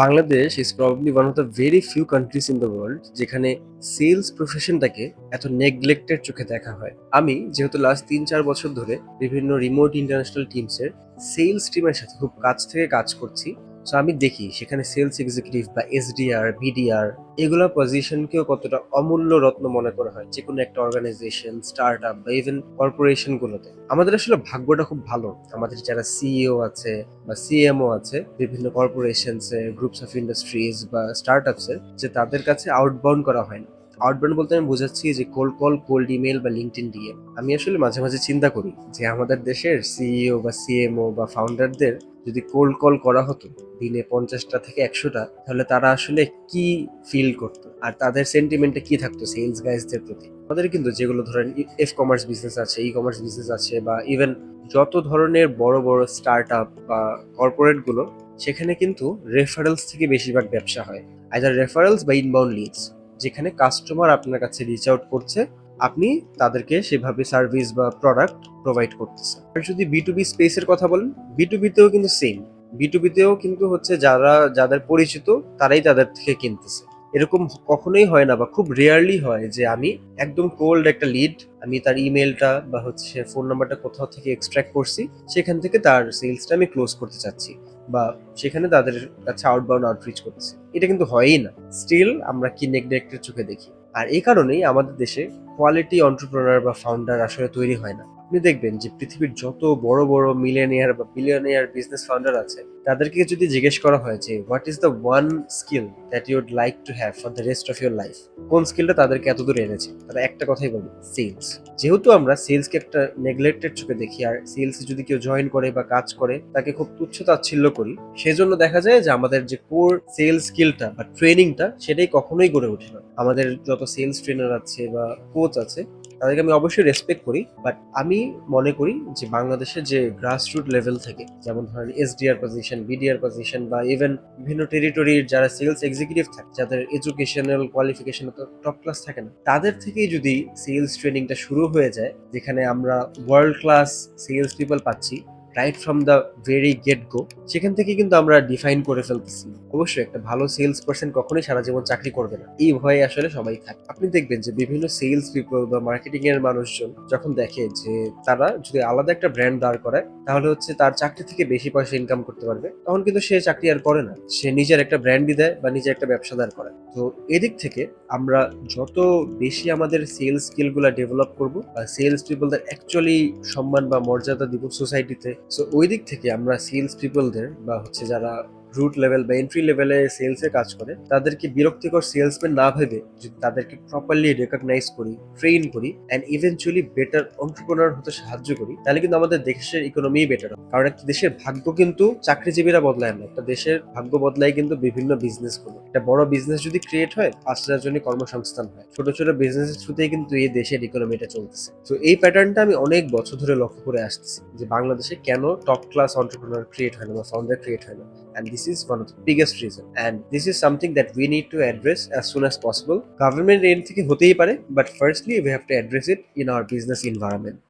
Bangladesh is probably one of the very few countries in the world যেখানে sales প্রফেশনটাকে এত neglected চোখে দেখা হয়। আমি যেহেতু লাস্ট ৩-৪ বছর ধরে বিভিন্ন রিমোট ইন্টারন্যাশনাল টিমসের সেলস টিমের সাথে খুব কাছ থেকে কাজ করছি। সো আমি দেখি সেখানে সেলস এক্সিকিউটিভ বা এসডিআর, বিডিআর এগুলোর পজিশনকেও কতটা অমূল্য রত্ন মনে করা হয় যে কোনো একটা অর্গানাইজেশন, স্টার্ট আপ বা ইভেন কর্পোরেশন গুলোতে। আমাদের আসলে ভাগ্যটা খুব ভালো। আমাদের যারা সিইও আছে বা সিএমও আছে বিভিন্ন কর্পোরেশনস এর, গ্রুপস অফ ইন্ডাস্ট্রিজ বা স্টার্ট আপসের, যে তাদের কাছে আউটবাউন্ড করা হয় না। আউটবাউন্ড বলতে আমি বোঝাচ্ছি যে কোল্ড কল, কোল্ড ইমেল বা লিঙ্কডইন ডিএম। আমি আসলে মাঝে মাঝে চিন্তা করি যে আমাদের দেশের সিইও বা সিএমও বা ফাউন্ডারদের যদি কোল্ড কল করা হতো দিনে 50টা থেকে 100টা, তাহলে তারা আসলে কি ফিল করতো আর তাদের সেন্টিমেন্টে কি থাকতো সেলস গাইজদের প্রতি। আমাদের কিন্তু যেগুলো ধরেন এফ কমার্স বিজনেস আছে, ই কমার্স বিজনেস আছে, বা ইভেন যত ধরনের বড় বড় স্টার্ট আপ বা কর্পোরেট গুলো, সেখানে কিন্তু রেফারেলস থেকে বেশিরভাগ ব্যবসা হয়। আইদার রেফারেলস বা ইনবাউন্ড লিডস, যেখানে কাস্টমার আপনার কাছে রিচ আউট করছে, আপনি তাদেরকে সেভাবে সার্ভিস বা প্রোডাক্ট প্রোভাইড করতেছেন। আর যদি বি টু বি স্পেসের কথা বলেন, বি টু বিতেও কিন্তু সেম। বি টু বিতেও কিন্তু হচ্ছে যারা যাদের পরিচিত তারাই তাদের থেকে কিনতেছে। এরকম কখনোই হয় না বা খুব রেয়ারলি হয় যে আমি একদম কোল্ড একটা লিড, আমি তার ইমেলটা বা হচ্ছে ফোন নাম্বারটা কোথাও থেকে এক্সট্রাক্ট করছি, সেখান থেকে তার সেলসটা আমি ক্লোজ করতে চাচ্ছি বা সেখানে তাদের কাছে আউটবাউন্ড আউটরিচ করতেছি। এটা কিন্তু হয়ই না। স্টিল আমরা কি নেগলেক্টের চোখে দেখি। আর এই কারণেই আমাদের দেশে কোয়ালিটি এন্টারপ্রেনার বা ফাউন্ডার আসলে তৈরি হয় না। আপনি দেখবেন যে পৃথিবীর যত বড় বড় মিলিয়নিয়ার বা বিলিয়নিয়ার বিজনেস ফাউন্ডার আছে, তাদেরকে যদি জিজ্ঞেস করা হয় যে what is the one skill that you would like to have for the rest of your life, কোন স্কিলটা তাদেরকে এত দূর এনেছে, তারা একটা কথাই বলবে, সেলস। যেহেতু আমরা সেলসকে একটা নেগলেক্টেড চোখে দেখি আর সেলস যদি কেউ জয়েন করে বা কাজ করে তাকে খুব তুচ্ছ তাচ্ছিল্য করি, সেজন্য দেখা যায় যে আমাদের যে কোর সেলস স্কিলটা বা ট্রেনিংটা সেটাই কখনোই গড়ে ওঠে না। আমাদের যত সেলস ট্রেনার আছে বা কোচ আছে, তাদেরকে আমি অবশ্যই রেসপেক্ট করি, বাট আমি মনে করি যে বাংলাদেশের যে গ্রাসরুট লেভেল থেকে, যেমন ধরেন এসডিআর পজিশন, বিডিআর পজিশন, বা ইভেন বিভিন্ন টেরিটরির যারা সেলস এক্সিকিউটিভ থাকে, যাদের এডুকেশনাল কোয়ালিফিকেশন তো টপ ক্লাস থাকে না, তাদের থেকেই যদি সেলস ট্রেনিংটা শুরু হয়ে যায়, যেখানে আমরা ওয়ার্ল্ড ক্লাস সেলস পিপল পাচ্ছি right from the very gate গো, সেখান থেকে কিন্তু আমরা ডিফাইন করে ফেলতেছি। অবশ্যই একটা ভালো সেলস পার্সন কখনোই সারা জীবন চাকরি করবে না, এই ভয়ে আসলে সবাই থাকে। আপনি দেখবেন যে বিভিন্ন সেলস পিপল বা মার্কেটিং এর মানুষজন যখন দেখে যে তারা যদি আলাদা একটা ব্র্যান্ড দাঁড় করায় তাহলে হচ্ছে তার চাকরি থেকে বেশি পয়সা ইনকাম করতে পারবে, তখন কিন্তু সে চাকরি আর করে না, সে নিজের একটা ব্র্যান্ডই দেয় বা নিজের একটা ব্যবসা দাঁড় করায়। তো এদিক থেকে আমরা যত বেশি আমাদের সেলস স্কিল গুলা ডেভেলপ করবো বা সেলস পিপলদের অ্যাকচুয়ালি সম্মান বা মর্যাদা দিব সোসাইটিতে, সো ওই দিক থেকে আমরা সেলস পিপলদের বা হচ্ছে যারা রুট লেভেল বা এন্ট্রি লেভেলে সেলসে কাজ করে তাদেরকে বিরক্তিকর সেলসম্যান না ভেবে যদি তাদেরকে প্রপারলি রেকগনাইজ করি, ট্রেন করি অ্যান্ড ইভেনচুয়ালি বেটার এন্টারপ্রেনার হতে সাহায্য করি, তাহলে কিন্তু আমাদের দেশের ইকোনমি বেটার হবে। কারণ একটা দেশের ভাগ্য কিন্তু চাকরিজীবীরা বদলায় না, একটা দেশের ভাগ্য বদলায় কিন্তু বিভিন্ন বিজনেস গুলো। একটা বড় বিজনেস যদি ক্রিয়েট হয়, 5,000 জনের কর্মসংস্থান হয়, ছোট ছোট বিজনেসের থ্রুতেই কিন্তু এই দেশের ইকোনমিটা চলতেছে। তো এই প্যাটার্নটা আমি অনেক বছর ধরে লক্ষ্য করে আসতেছি যে বাংলাদেশে কেন টপ ক্লাস এন্টারপ্রেনার ক্রিয়েট হয় না বা ফাউন্ডার ক্রিয়েট হয় না। And this is one of the biggest reason, and this is something that we need to address as soon as possible. Government end থেকে হতেই পারে, but firstly we have to address it in our business environment.